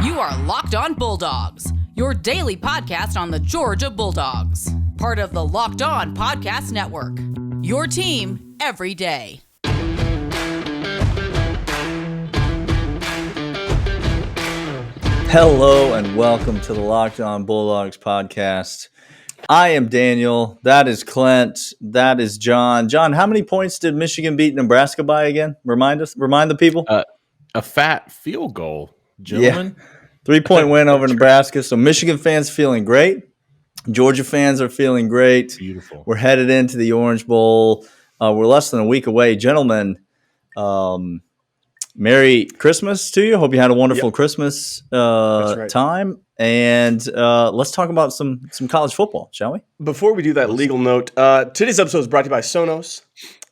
You are Locked On Bulldogs, your daily podcast on the Georgia Bulldogs. Part of the Locked On Podcast Network. Your team every day. Hello and welcome to the Locked On Bulldogs podcast. I am Daniel. That is Clint. That is John. John, how many points did Michigan beat Nebraska by again? Remind the people. A fat field goal, gentlemen. Yeah. 3-point win over Nebraska. So Michigan fans feeling great. Georgia fans are feeling great. Beautiful. We're headed into the Orange Bowl. We're less than a week away. Gentlemen, Merry Christmas to you. Hope you had a wonderful Christmas time. And let's talk about some college football, shall we? Before we do that, legal note. Today's episode is brought to you by Sonos,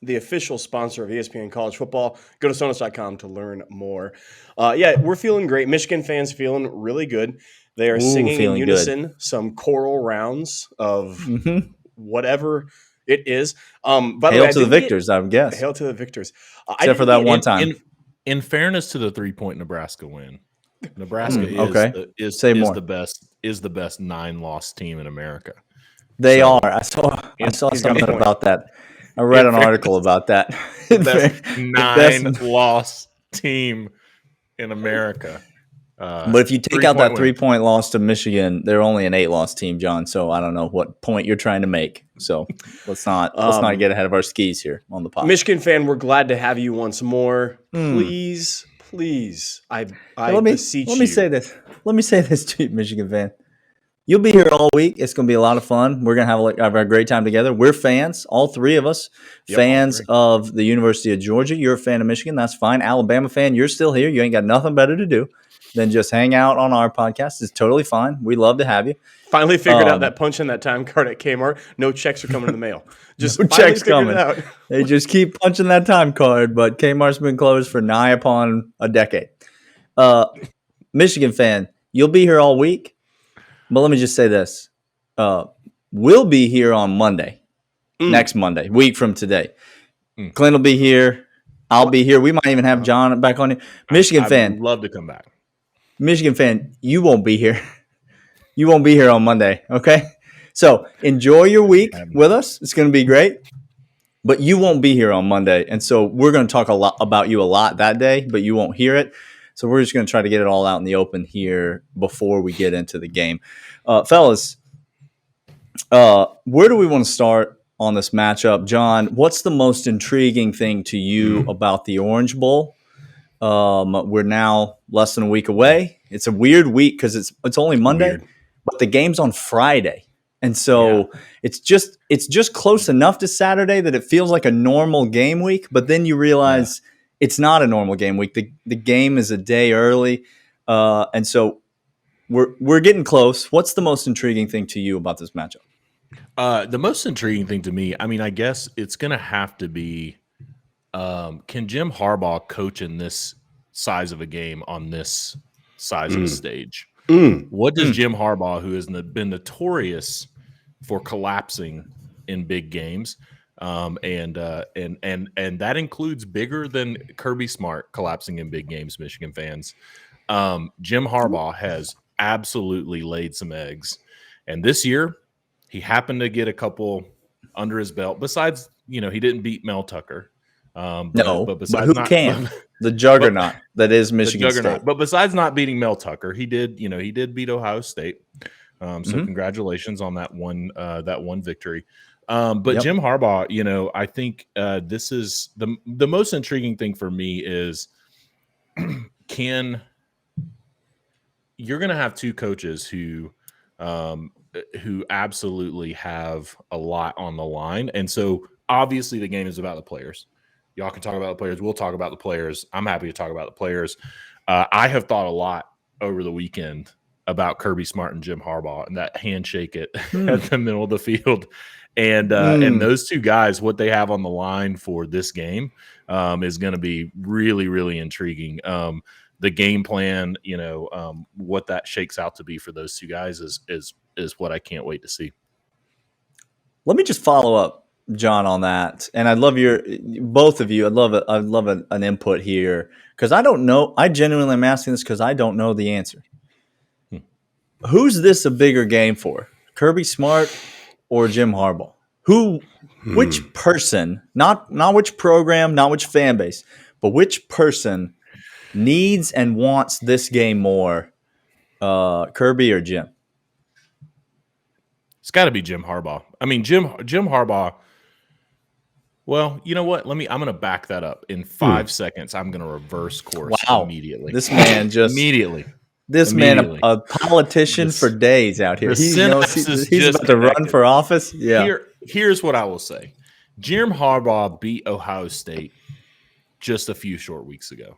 the official sponsor of ESPN College Football. Go to Sonos.com to learn more. We're feeling great. Michigan fans feeling really good. They are singing in unison some choral rounds of whatever it is. By the way, to the victors, I would guess. Hail to the victors. Except for that one time. In fairness to the 3-point Nebraska win, Nebraska is the best 9-loss team in America. They are. I saw something about that. I read an article about that. Best 9-loss team in America. But if you take out that 3-point loss to Michigan, they're only an 8-loss team, John. So I don't know what point you're trying to make. So let's not get ahead of our skis here on the pod. Michigan fan, we're glad to have you once more. Please, I beseech you. Let me say this. Let me say this to you, Michigan fan. You'll be here all week. It's going to be a lot of fun. We're going to have a great time together. We're fans, all three of us, fans of the University of Georgia. You're a fan of Michigan. That's fine. Alabama fan, you're still here. You ain't got nothing better to do than just hang out on our podcast. It's totally fine. We love to have you. Finally figured out that punching that time card at Kmart. No checks are coming in the mail. Just no checks coming. They just keep punching that time card, but Kmart's been closed for nigh upon a decade. Michigan fan, you'll be here all week. But let me just say this. We'll be here on Monday, next Monday, week from today. Clint will be here. I'll be here. We might even have John back on here. Michigan fan. I'd love to come back. Michigan fan, you won't be here. You won't be here on Monday, okay? So enjoy your week with us. It's going to be great. But you won't be here on Monday. And so we're going to talk a lot about you a lot that day, but you won't hear it. So we're just going to try to get it all out in the open here before we get into the game. Fellas, where do we want to start on this matchup? John, what's the most intriguing thing to you about the Orange Bowl? We're now less than a week away. It's a weird week because it's only Monday, but the game's on Friday. And so it's just close enough to Saturday that it feels like a normal game week, but then you realize it's not a normal game week. The game is a day early. And so we're getting close. What's the most intriguing thing to you about this matchup? The most intriguing thing to me, I guess it's going to have to be, can Jim Harbaugh coach in this size of a game on this size of a stage? What does Jim Harbaugh, who has been notorious for collapsing in big games, and that includes bigger than Kirby Smart collapsing in big games, Michigan fans. Jim Harbaugh has absolutely laid some eggs, and this year he happened to get a couple under his belt. Besides, he didn't beat Mel Tucker. But who can? The juggernaut that is Michigan State. But besides not beating Mel Tucker, he did beat Ohio State. So congratulations on that one victory. But Jim Harbaugh, I think this is the most intriguing thing for me is you're going to have two coaches who absolutely have a lot on the line. And so obviously the game is about the players. Y'all can talk about the players. We'll talk about the players. I'm happy to talk about the players. I have thought a lot over the weekend about Kirby Smart and Jim Harbaugh and that handshake at the middle of the field. And those two guys, what they have on the line for this game is going to be really, really intriguing. The game plan, what that shakes out to be for those two guys is what I can't wait to see. Let me just follow up, John, on that. And I'd love both of you. I'd love an input here because I don't know. I genuinely am asking this because I don't know the answer. who's this a bigger game for? Kirby Smart or Jim Harbaugh? Which person, not which program, not which fan base, but which person needs and wants this game more, Kirby or Jim? It's got to be Jim Harbaugh. I mean, Jim Harbaugh. Well, you know what? I'm going to back that up. In 5 seconds, I'm going to reverse course immediately. This man just immediately. This man, a politician for days out here. He knows he's about to run for office. Yeah. Here's what I will say. Jim Harbaugh beat Ohio State just a few short weeks ago.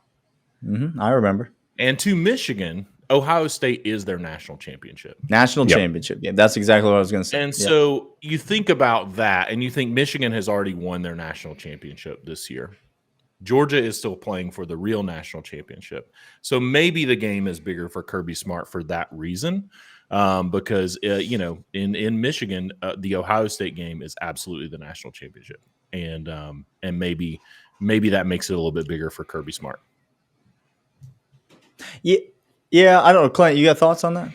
I remember. And to Michigan, Ohio State is their national championship. National championship game. That's exactly what I was going to say. And so you think about that, and you think Michigan has already won their national championship this year. Georgia is still playing for the real national championship. So maybe the game is bigger for Kirby Smart for that reason, because, in Michigan, the Ohio State game is absolutely the national championship. And maybe that makes it a little bit bigger for Kirby Smart. Yeah, I don't know. Clint, you got thoughts on that?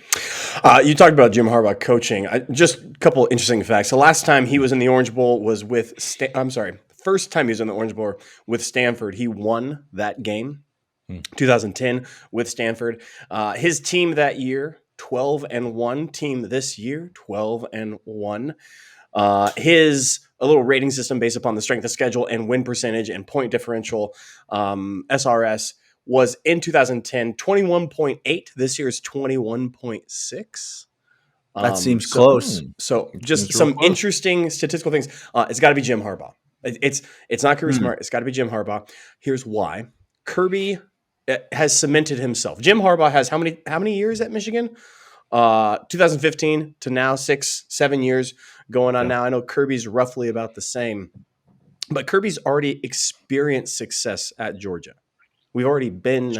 You talked about Jim Harbaugh coaching. Just a couple interesting facts. The last time he was in the Orange Bowl was with first time he was in the Orange Bowl with Stanford. He won that game, 2010 with Stanford. His team that year, 12-1. Team this year, 12-1. His a little rating system based upon the strength of schedule and win percentage and point differential, SRS, was in 2010 21.8. This year's 21.6. That seems close. So just some interesting statistical things. It's got to be Jim Harbaugh. It's not Kirby Smart. It's got to be Jim Harbaugh. Here's why. Kirby has cemented himself. Jim Harbaugh has how many years at Michigan? 2015 to now 6-7 years going on now. I know Kirby's roughly about the same, but Kirby's already experienced success at Georgia. We've already been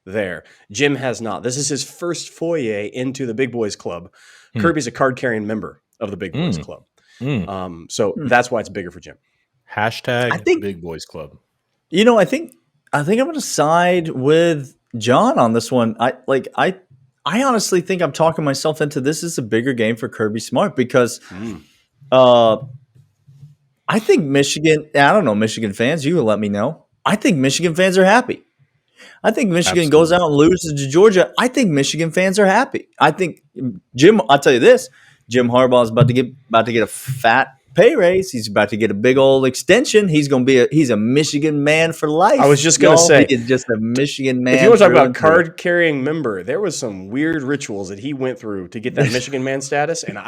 there. Jim has not. This is his first foray into the Big Boys Club. Kirby's a card-carrying member of the Big Boys Club. So that's why it's bigger for Jim. Hashtag Big Boys Club. I think I'm going to side with John on this one. I honestly think I'm talking myself into this is a bigger game for Kirby Smart because I think Michigan. I don't know, Michigan fans. You will let me know. I think Michigan fans are happy. I think Michigan goes out and loses to Georgia. I think Michigan fans are happy. I think I'll tell you this, Jim Harbaugh is about to get a fat pay raise. He's about to get a big old extension. He's a Michigan man for life. I was just going to say, he's just a Michigan man. If you want to talk about card carrying member, there was some weird rituals that he went through to get that Michigan man status, and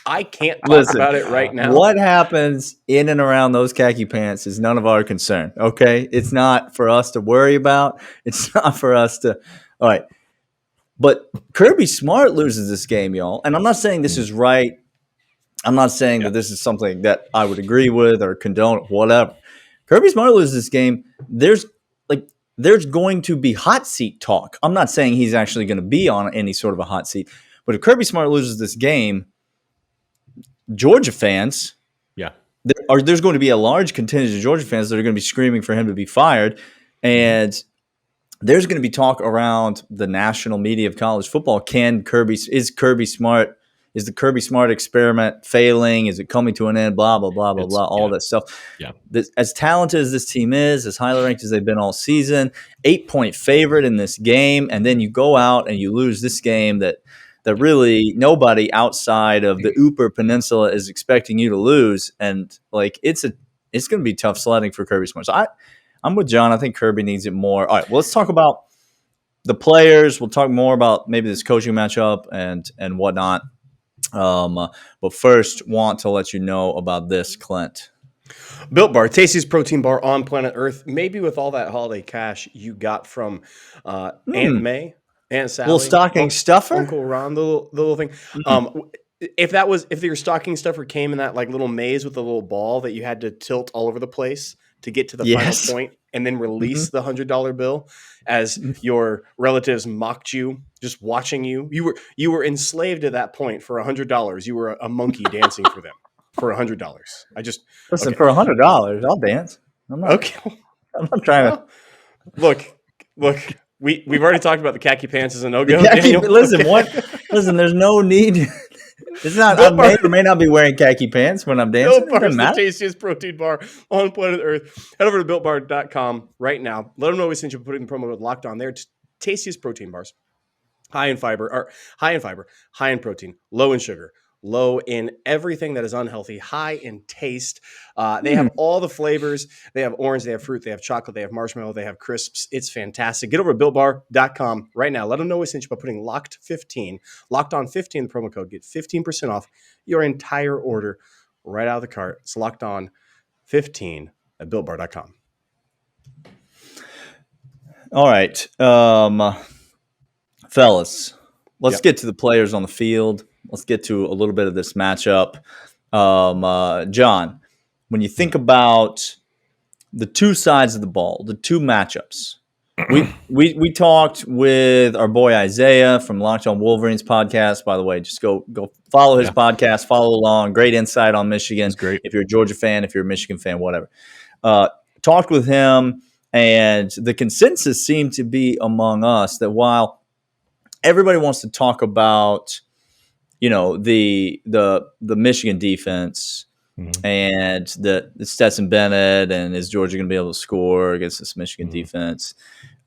I can't talk about it right now. What happens in and around those khaki pants is none of our concern, okay? It's not for us to worry about. It's not for us to – all right. But Kirby Smart loses this game, y'all. And I'm not saying this is right. I'm not saying that this is something that I would agree with or condone, whatever. Kirby Smart loses this game. There's going to be hot seat talk. I'm not saying he's actually going to be on any sort of a hot seat. But if Kirby Smart loses this game – Georgia fans, there's going to be a large contingent of Georgia fans that are going to be screaming for him to be fired, and there's going to be talk around the national media of college football. Is the Kirby Smart experiment failing? Is it coming to an end? Blah blah blah blah blah. All that stuff. Yeah. As talented as this team is, as highly ranked as they've been all season, 8-point favorite in this game, and then you go out and you lose this game that really nobody outside of the Upper Peninsula is expecting you to lose. And it's going to be tough sledding for Kirby Smart. So I'm with John. I think Kirby needs it more. All right, well, let's talk about the players. We'll talk more about maybe this coaching matchup and whatnot. But first, want to let you know about this, Clint. Built Bar, tastiest protein bar on planet Earth. Maybe with all that holiday cash you got from Aunt May. Aunt Sally, little stocking stuffer, Uncle Ron, the little thing. If your stocking stuffer came in that little maze with the little ball that you had to tilt all over the place to get to the final point, and then release the $100 bill as your relatives mocked you, just watching you, you were enslaved at that point for $100. You were a monkey dancing for them for $100. Listen, for $100, I'll dance. I'm not trying to look. We've already talked about the khaki pants as a no-go. Listen, Listen, there's no need. It's not. I Built may Bar- or may not be wearing khaki pants when I'm dancing. Built It Bar doesn't is the matter. tastiest protein bar on planet Earth. Head over to BuiltBar.com right now. Let them know we sent you putting the promo code Locked On there. Tastiest protein bars. High in fiber, high in protein, low in sugar, low in everything that is unhealthy, high in taste. They have all the flavors. They have orange, they have fruit, they have chocolate, they have marshmallow, they have crisps. It's fantastic. Get over to BuiltBar.com right now. Let them know we sent you by putting Locked on 15, the promo code. Get 15% off your entire order right out of the cart. It's Locked On 15 at BuiltBar.com. All right. Fellas, let's get to the players on the field. Let's get to a little bit of this matchup. John, when you think about the two sides of the ball, the two matchups, we talked with our boy Isaiah from Locked On Wolverines podcast. By the way, just go follow his podcast, follow along. Great insight on Michigan. That's great. If you're a Georgia fan, if you're a Michigan fan, whatever. Talked with him, and the consensus seemed to be among us that while everybody wants to talk about, the Michigan defense and the Stetson Bennett, and is Georgia going to be able to score against this Michigan defense?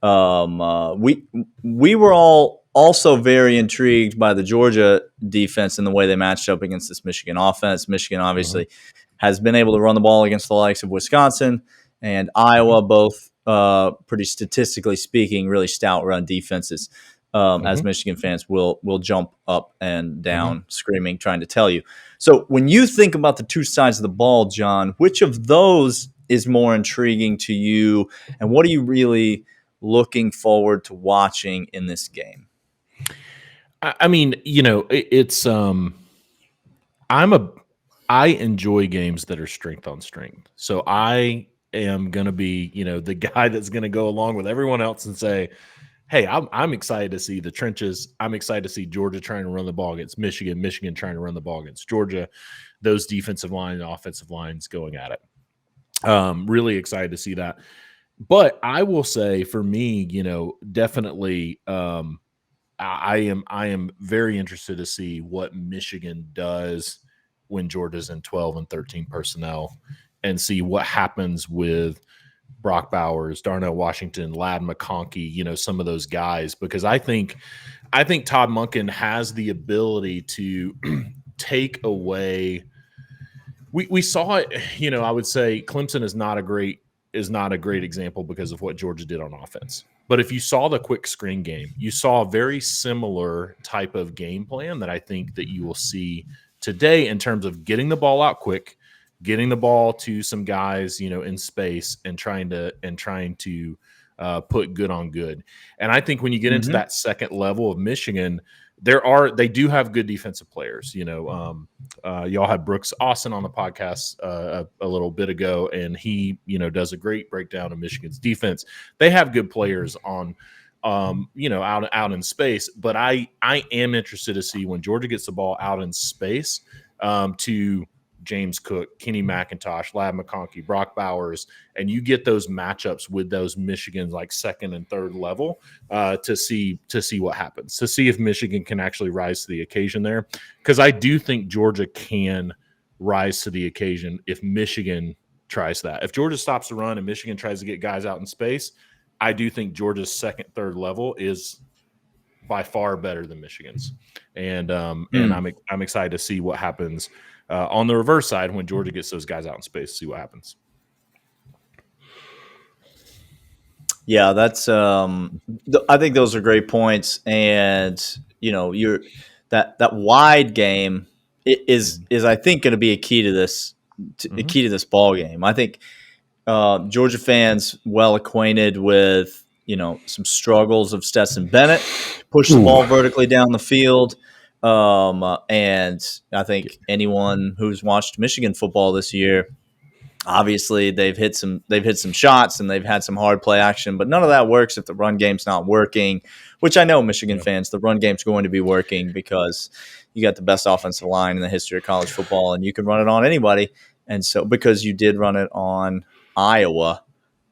We were all also very intrigued by the Georgia defense and the way they matched up against this Michigan offense. Michigan obviously has been able to run the ball against the likes of Wisconsin and Iowa, both pretty statistically speaking, really stout run defenses. As Michigan fans will jump up and down screaming, trying to tell you. So when you think about the two sides of the ball, John, which of those is more intriguing to you, and what are you really looking forward to watching in this game? I mean, it's I enjoy games that are strength on strength. So I am going to be, the guy that's going to go along with everyone else and say, hey, I'm excited to see the trenches. I'm excited to see Georgia trying to run the ball against Michigan, Michigan trying to run the ball against Georgia, those defensive line and offensive lines going at it. Really excited to see that. But I will say for me, definitely I am very interested to see what Michigan does when Georgia's in 12 and 13 personnel and see what happens with Brock Bowers, Darnell Washington, Ladd McConkey, some of those guys, because I think Todd Monken has the ability to take away. We saw it, I would say Clemson is not a great example because of what Georgia did on offense. But if you saw the quick screen game, you saw a very similar type of game plan that I think that you will see today in terms of getting the ball out quick, getting the ball to some guys, in space and trying to put good on good. And I think when you get into that second level of Michigan, they do have good defensive players. Y'all had Brooks Austin on the podcast a little bit ago, and he, does a great breakdown of Michigan's defense. They have good players on, out in space. But I am interested to see when Georgia gets the ball out in space to James Cook, Kenny McIntosh, Ladd McConkey, Brock Bowers, and you get those matchups with those Michigan's like second and third level to see what happens, to see if Michigan can actually rise to the occasion there. Because I do think Georgia can rise to the occasion if Michigan tries that. If Georgia stops the run and Michigan tries to get guys out in space, I do think Georgia's second, third level is by far better than Michigan's. And I'm excited to see what happens on the reverse side when Georgia gets those guys out in space, see what happens. Yeah, that's I think those are great points. And that wide game is I think going to be a key to this ball game. I think Georgia fans well acquainted with some struggles of Stetson Bennett, push the ball vertically down the field. And I think anyone who's watched Michigan football this year, obviously they've hit some shots and they've had some hard play action, but none of that works if the run game's not working, which I know Michigan fans, the run game's going to be working because you got the best offensive line in the history of college football and you can run it on anybody. And so because you did run it on Iowa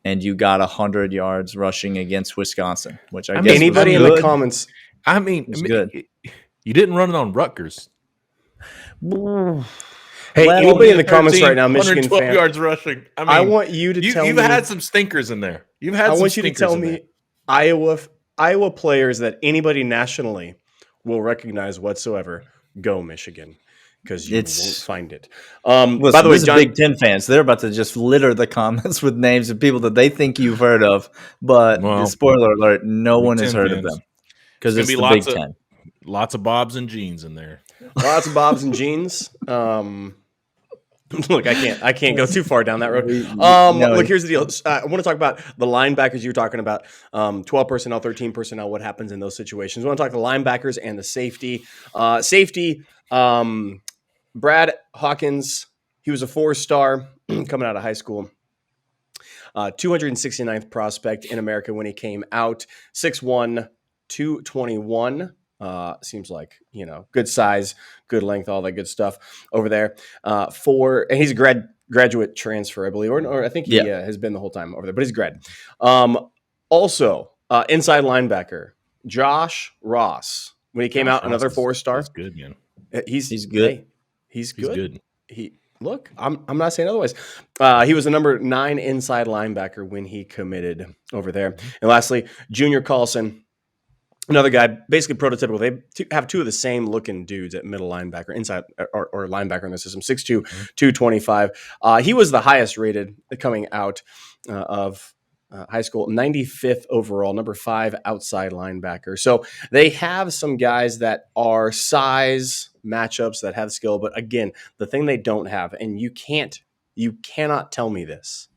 and you got 100 yards rushing against Wisconsin, which I guess anybody in the comments. was good. You didn't run it on Rutgers. Hey, Well, anybody in the comments right now, Michigan 112 fan, yards rushing. I mean, I want you to tell me. You've had some stinkers in there. I want you to tell me Iowa players that anybody nationally will recognize whatsoever. Go Michigan, because you won't find it. Listen, by the way, this is John, Big Ten fans. They're about to just litter the comments with names of people that they think you've heard of, but Well, spoiler alert, no Big one has Ten heard fans. of them because It's it's gonna the be Big Ten. Lots of bobs and jeans in there. lots of bobs and jeans. Look, I can't go too far down that road. Look, here's the deal. I want to talk about the linebackers you were talking about. 12 personnel, 13 personnel. What happens in those situations? We want to talk the linebackers and the safety. Brad Hawkins. He was a 4-star coming out of high school. 269th prospect in America when he came out. 6'1", 221. Seems like, good size, good length, all that good stuff over there. And he's a graduate transfer, I believe, or I think he has been the whole time over there, but he's a grad. Also, inside linebacker, Josh Ross. When he came out, another 4-star. He's good, man. He's good. Hey, he's good. I'm not saying otherwise. He was the number 9 inside linebacker when he committed over there. And lastly, Junior Carlson. Another guy, basically prototypical. They have two of the same looking dudes at middle linebacker, inside or linebacker in the system, 6'2", 225. He was the highest rated coming out of high school, 95th overall, number 5 outside linebacker. So they have some guys that are size matchups that have skill. But again, the thing they don't have, and you cannot tell me this,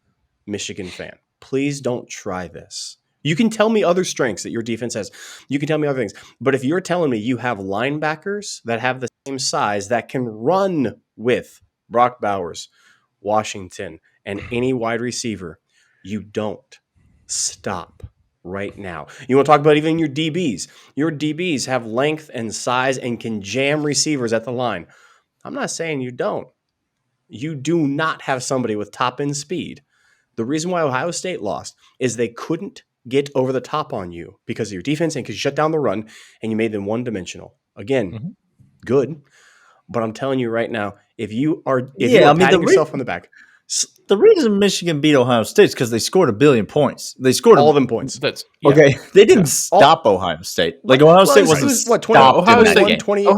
Michigan fan. Please don't try this. You can tell me other strengths that your defense has. You can tell me other things. But if you're telling me you have linebackers that have the same size that can run with Brock Bowers, Washington, and any wide receiver, you don't. Stop right now. You want to talk about even your DBs. Your DBs have length and size and can jam receivers at the line. I'm not saying you don't. You do not have somebody with top-end speed. The reason why Ohio State lost is they couldn't get over the top on you because of your defense and because you shut down the run and you made them one-dimensional. Again, good. But I'm telling you right now, if you are patting yourself on the back. The reason Michigan beat Ohio State is because they scored 1 billion points. They scored all of them points. Okay. They didn't stop Ohio State. Like Ohio State wasn't 20, Ohio State, 28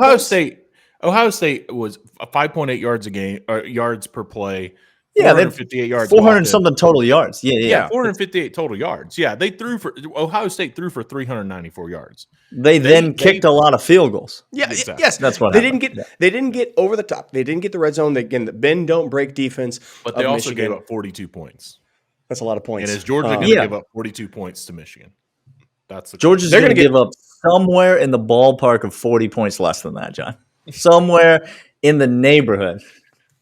Ohio State was 5.8 yards a game, or yards per play. Yeah, they 458 yards. 400 something total yards. Yeah. 458 total yards. Yeah, Ohio State threw for 394 yards. They kicked a lot of field goals. Yeah, exactly. Yes, that's what they didn't get. They didn't get over the top. They didn't get the red zone. Again, the bend don't break defense. But they also Michigan. gave up 42 points. That's a lot of points. And is Georgia going to give up 42 points to Michigan? Georgia's going to give up somewhere in the ballpark of 40 points less than that, John. Somewhere in the neighborhood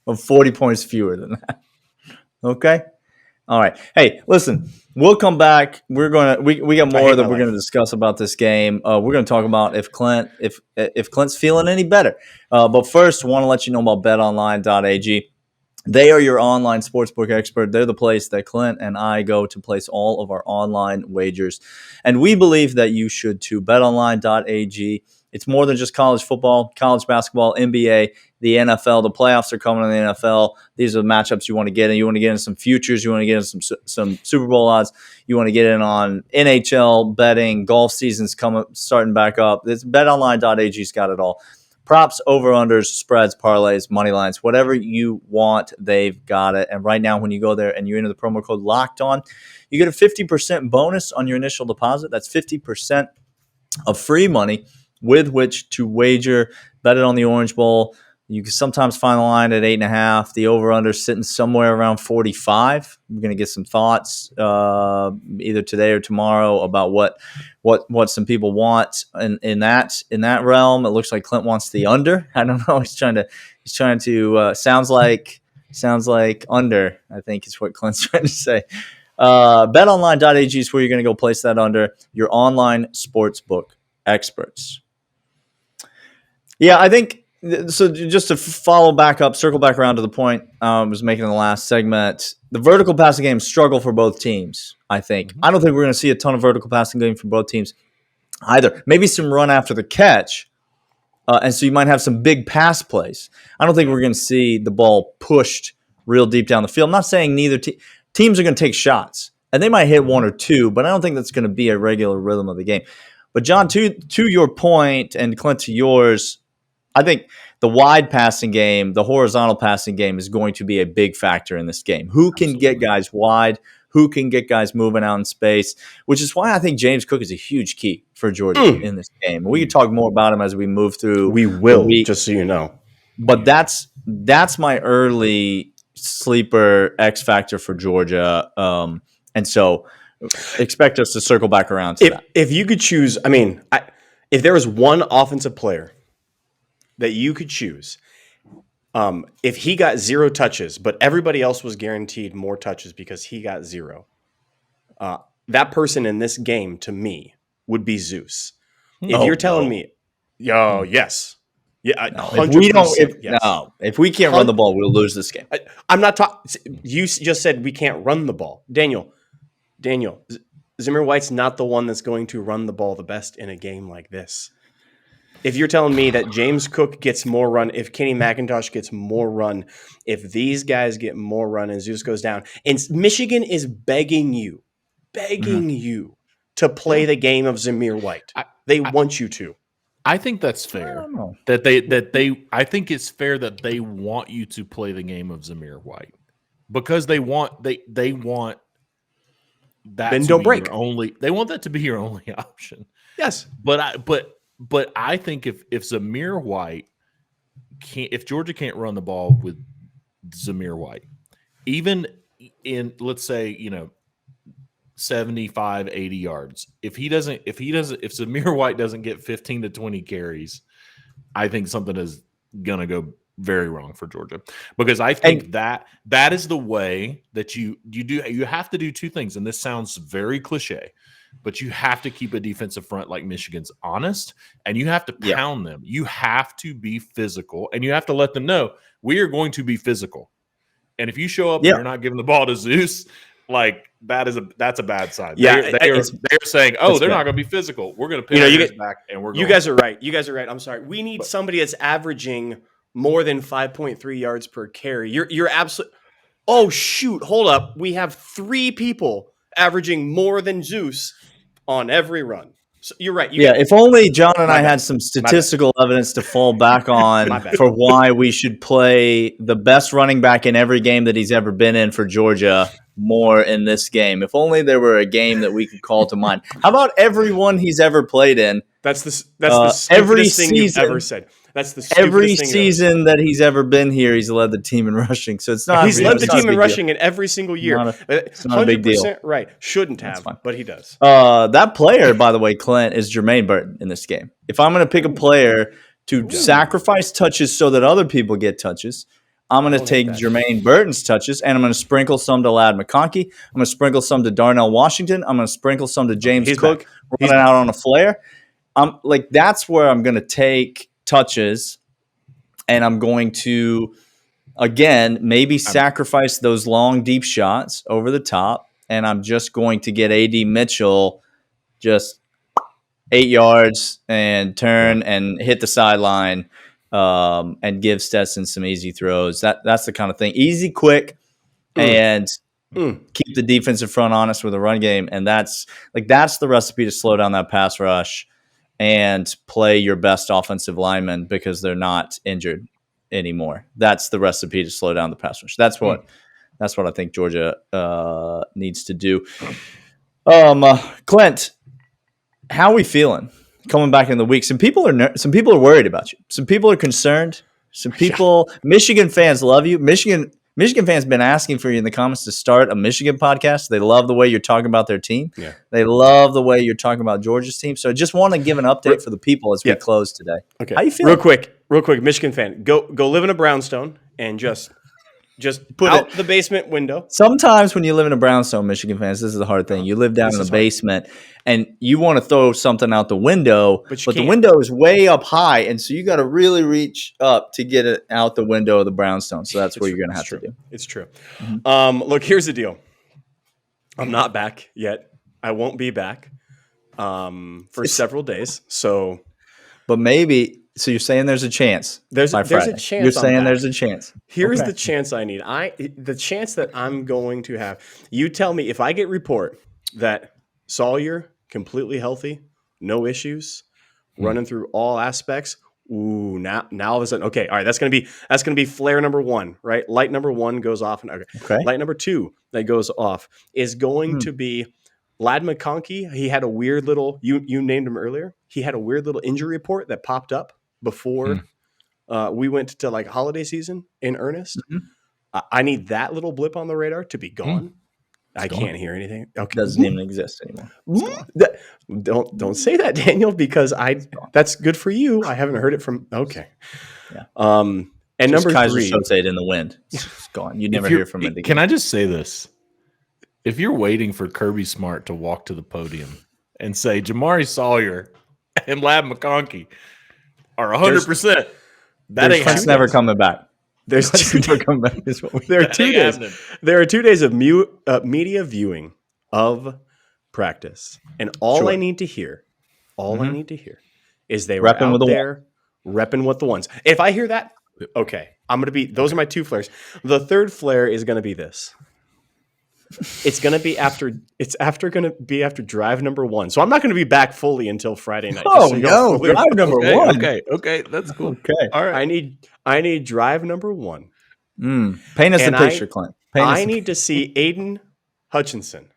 of 40 points fewer than that. Okay. All right. Hey, listen, we'll come back. We got more that we're going to discuss about this game. We're going to talk about if Clint's feeling any better. But first, I want to let you know about betonline.ag. They are your online sportsbook expert. They're the place that Clint and I go to place all of our online wagers. And we believe that you should too. betonline.ag. It's more than just college football, college basketball, NBA, the NFL. The playoffs are coming in the NFL. These are the matchups you want to get in. You want to get in some futures. You want to get in some Super Bowl odds. You want to get in on NHL betting. Golf season's starting back up. BetOnline.ag's got it all. Props, over-unders, spreads, parlays, money lines, whatever you want, they've got it. And right now, when you go there and you enter the promo code LOCKEDON, you get a 50% bonus on your initial deposit. That's 50% of free money with which to wager. Bet it on the Orange Bowl. You can sometimes find the line at 8.5. The over/under sitting somewhere around 45. We're going to get some thoughts either today or tomorrow about what some people want in that realm. It looks like Clint wants the under. I don't know. He's trying to sounds like under. I think is what Clint's trying to say. BetOnline.ag is where you're going to go place that under. Your online sportsbook experts. Yeah, I think. So just to circle back around to the point I was making in the last segment, the vertical passing game struggle for both teams, I think. I don't think we're going to see a ton of vertical passing game from both teams either. Maybe some run after the catch, And so you might have some big pass plays. I don't think we're going to see the ball pushed real deep down the field. I'm not saying neither teams are going to take shots, and they might hit one or two, but I don't think that's going to be a regular rhythm of the game. But John, to your point, and Clint, to yours, I think the wide passing game, the horizontal passing game is going to be a big factor in this game. Who can get guys wide? Who can get guys moving out in space? Which is why I think James Cook is a huge key for Georgia in this game. We can talk more about him as we move through. We will, just so you know. But that's my early sleeper X factor for Georgia. And so expect us to circle back around to that. If you could choose, if there was one offensive player that you could choose, if he got 0 touches, but everybody else was guaranteed more touches because he got 0, that person in this game to me would be Zeus. If you're telling me, yes. Yeah, no, if we can't run the ball, we'll lose this game. I'm not talking. You just said we can't run the ball, Daniel. Zamir White's not the one that's going to run the ball the best in a game like this. If you're telling me that James Cook gets more run, if Kenny McIntosh gets more run, if these guys get more run and Zeus goes down, and Michigan is begging you to play the game of Zamir White. They want you to. I think that's fair. I think it's fair that they want you to play the game of Zamir White because they want that. Then don't break. They want that to be your only option. Yes, but I think if Zamir White if Georgia can't run the ball with Zamir White, even in let's say 75, 80 yards. If Zamir White doesn't get 15 to 20 carries, I think something is going to go very wrong for Georgia, because I think that is the way that you have to do two things. And this sounds very cliche, but you have to keep a defensive front like Michigan's honest, and you have to pound them. You have to be physical, and you have to let them know we are going to be physical. And if you show up and you're not giving the ball to Zeus, like that's a bad sign. Yeah, they're saying, they're not going to be physical. We're going to pin our ears back, and we're going. You guys are right. I'm sorry. We need somebody that's averaging more than 5.3 yards per carry. You're absolutely. Oh shoot! Hold up. We have 3 people averaging more than Zeus on every run. So you're right. If only John and I had some statistical evidence to fall back on for why we should play the best running back in every game that he's ever been in for Georgia more in this game. If only there were a game that we could call to mind. How about every one he's ever played in? That's the stupidest thing you've ever said. That's the stupidest every thing season that he's ever been here, he's led the team in rushing. So it's not. He's led the team in rushing in every single year. It's not a big deal. Right? Shouldn't have, but he does. That player, by the way, Clint, is Jermaine Burton in this game. If I'm going to pick a player to sacrifice touches so that other people get touches, I'm going to take Jermaine Burton's touches, and I'm going to sprinkle some to Ladd McConkey. I'm going to sprinkle some to Darnell Washington. I'm going to sprinkle some to James Cook running out on a flare. That's where I'm going to take touches, and I'm going to, again, maybe sacrifice those long, deep shots over the top, and I'm just going to get A.D. Mitchell just 8 yards and turn and hit the sideline and give Stetson some easy throws. That's the kind of thing. Easy, quick, and keep the defensive front honest with the run game, and that's the recipe to slow down that pass rush and play your best offensive linemen because they're not injured anymore. That's the recipe to slow down the pass rush. That's what I think Georgia needs to do. Clint, how are we feeling coming back in the week? Some people are worried about you. Some people are concerned. Some people, Michigan fans love you. Michigan fans been asking for you in the comments to start a Michigan podcast. They love the way you're talking about their team. Yeah. They love the way you're talking about Georgia's team. So I just want to give an update for the people as we close today. Okay. How you feeling? Real quick, Michigan fan, go live in a brownstone and just put out the basement window. Sometimes when you live in a brownstone, Michigan fans, this is the hard thing. You live down in the basement and you want to throw something out the window, but the window is way up high, and so you got to really reach up to get it out the window of the brownstone. So that's what you're going to have to do. It's true. Mm-hmm. Look, here's the deal. I'm not back yet. I won't be back for several days. So, but maybe So you're saying there's a chance. There's by a Friday. chance. You're saying back. there's a chance. Here's Okay. the chance I need. The chance that I'm going to have. You tell me if I get report that Sawyer completely healthy, no issues, running through all aspects. Ooh, now all of a sudden, okay, all right, that's gonna be flare number 1, right? Light number 1 goes off, and Okay. light number 2 that goes off is going to be Lad McConkey. He had a weird little. You named him earlier. He had a weird little injury report that popped up before we went to like holiday season in earnest. I need that little blip on the radar to be gone. I can't hear anything. Okay, Doesn't even exist anymore. Don't say that, Daniel, because that's good for you. I haven't heard it from. Okay. Yeah. And Just number Kaiser 3, Soze in the wind. It's gone. You never hear from it again. Can I just say this? If you're waiting for Kirby Smart to walk to the podium and say Jamari Sawyer and Lad McConkey are 100%, that ain't Clint's happening. never coming back. there's Never come back. Is what we- there are That 2 ain't days. happening. There are 2 days of media viewing of practice, and all I need to hear, is they were Repping with out the there repping with the ones. If I hear that, okay, I'm gonna be. Those are my 2 flares. The third flare is gonna be this. It's gonna be after. It's gonna be after drive number 1. So I'm not gonna be back fully until Friday night. just Oh so y'all no! fully Drive number Okay, 1. okay, that's cool. Okay. All right. I need drive number 1. Paint us And the picture, Clint. Paint us I the need to see Aiden Hutchinson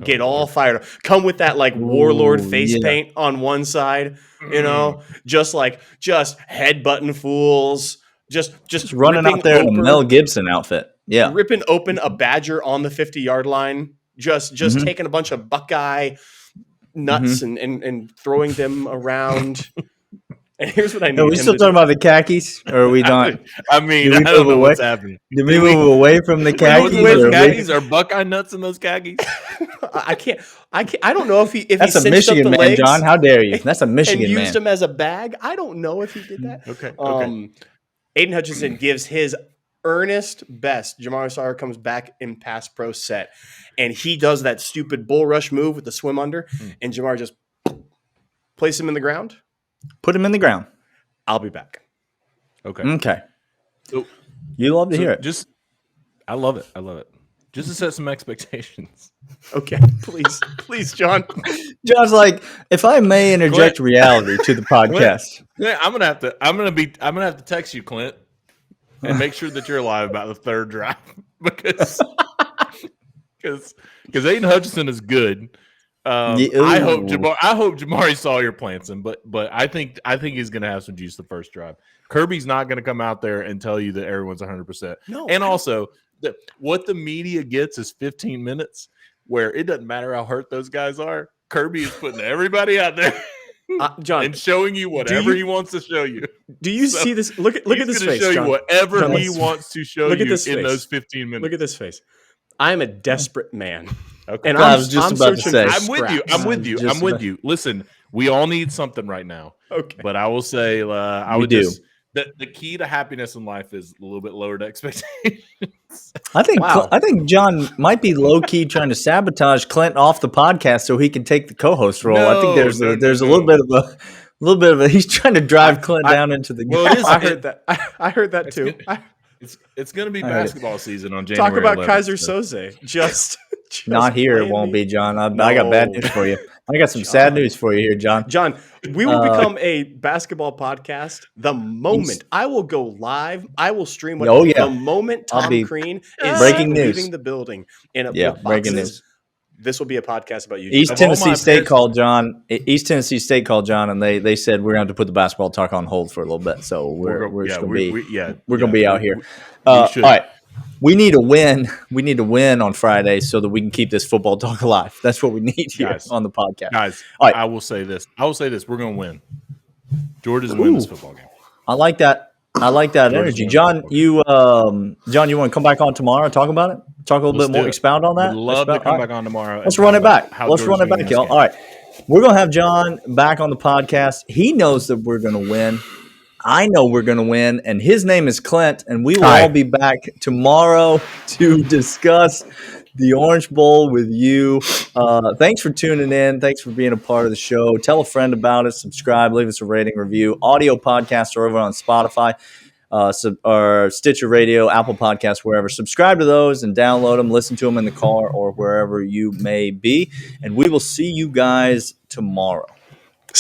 get all fired up. Come with that like warlord face paint on one side, just headbutting fools, just running ripping out there in a open- Mel Gibson outfit. Yeah. ripping open a Badger on the 50-yard line, just taking a bunch of Buckeye nuts and throwing them around. And here's what I need. Are we him still to talking do. about the khakis, or are we not? I mean, Did we I don't move know away? what's happening. Did we move away from the Are khakis? those or khakis? Are Buckeye nuts in those khakis? I can't. I don't know if he That's he a cinched up Michigan the man, legs John. How dare you? That's a and Michigan used man. them as a bag. I don't know if he did that. Okay. Aiden Hutchinson gives his earnest best. Jamari Sawyer comes back in pass pro set, and he does that stupid bull rush move with the swim under, and Jamari just places him in the ground. Put him in the ground. I'll be back. Okay. So, You love to hear it. I love it. I love it. Just to set some expectations. Okay, please, John. John's like, if I may interject reality to the podcast. Yeah, I'm gonna have to text you, Clint, and make sure that you're alive about the third drive because Aiden Hutchinson is good. I hope Jamari Sawyer plants him, but I think he's gonna have some juice the first drive. Kirby's not gonna come out there and tell you that everyone's 100%. No, and also what the media gets is 15 minutes where it doesn't matter how hurt those guys are. Kirby is putting everybody out there. John, and showing you whatever he wants to show you. Do you see this? Look at this face, show John. you whatever John, he wants to show look you at this in face. those 15 minutes. Look at this face. I'm a desperate man. Okay. And I was just about to say. I'm with you. Listen, we all need something right now. Okay. But I will say, the key to happiness in life is a little bit lowered expectations. I think John might be low key trying to sabotage Clint off the podcast so he can take the co-host role. I think there's a little bit of a he's trying to drive Clint down into the. Well, it is. I heard that. I heard that too. It's going to be basketball season on January. Talk about 11th, Kaiser so. Soze. Just Not here. It playing won't me. be, John. I got bad news for you. I got some sad news for you here, John. John, we will become a basketball podcast the moment I will go live. I will stream it. Oh, yeah. The moment I'll Tom be- Crean is Breaking news. leaving the building in a Yeah, breaking news. This will be a podcast about you. East Of all Tennessee my State picks- called John. East Tennessee State called John, and they said we're going to put the basketball talk on hold for a little bit. So we're going to be out here. All right, we need a win. We need to win on Friday so that we can keep this football talk alive. That's what we need here Guys. on the podcast. Guys, All right. I will say this. We're going to win. Georgia's going to win this football game. I like that. I like that energy, John. You want to come back on tomorrow and talk about it? Talk a little Let's bit do more, it. expound on that. Would love to All come right. back on tomorrow. Let's and run talk it back. about how Let's run it Georgia's back, winning y'all. this All right. We're going to have John back on the podcast. He knows that we're going to win. I know we're going to win. And his name is Clint. And we will all be back tomorrow to discuss the Orange Bowl with you. Thanks for tuning in. Thanks for being a part of the show. Tell a friend about it. Subscribe. Leave us a rating, review. Audio podcasts are over on Spotify, or Stitcher Radio, Apple Podcasts, wherever. Subscribe to those and download them. Listen to them in the car or wherever you may be. And we will see you guys tomorrow.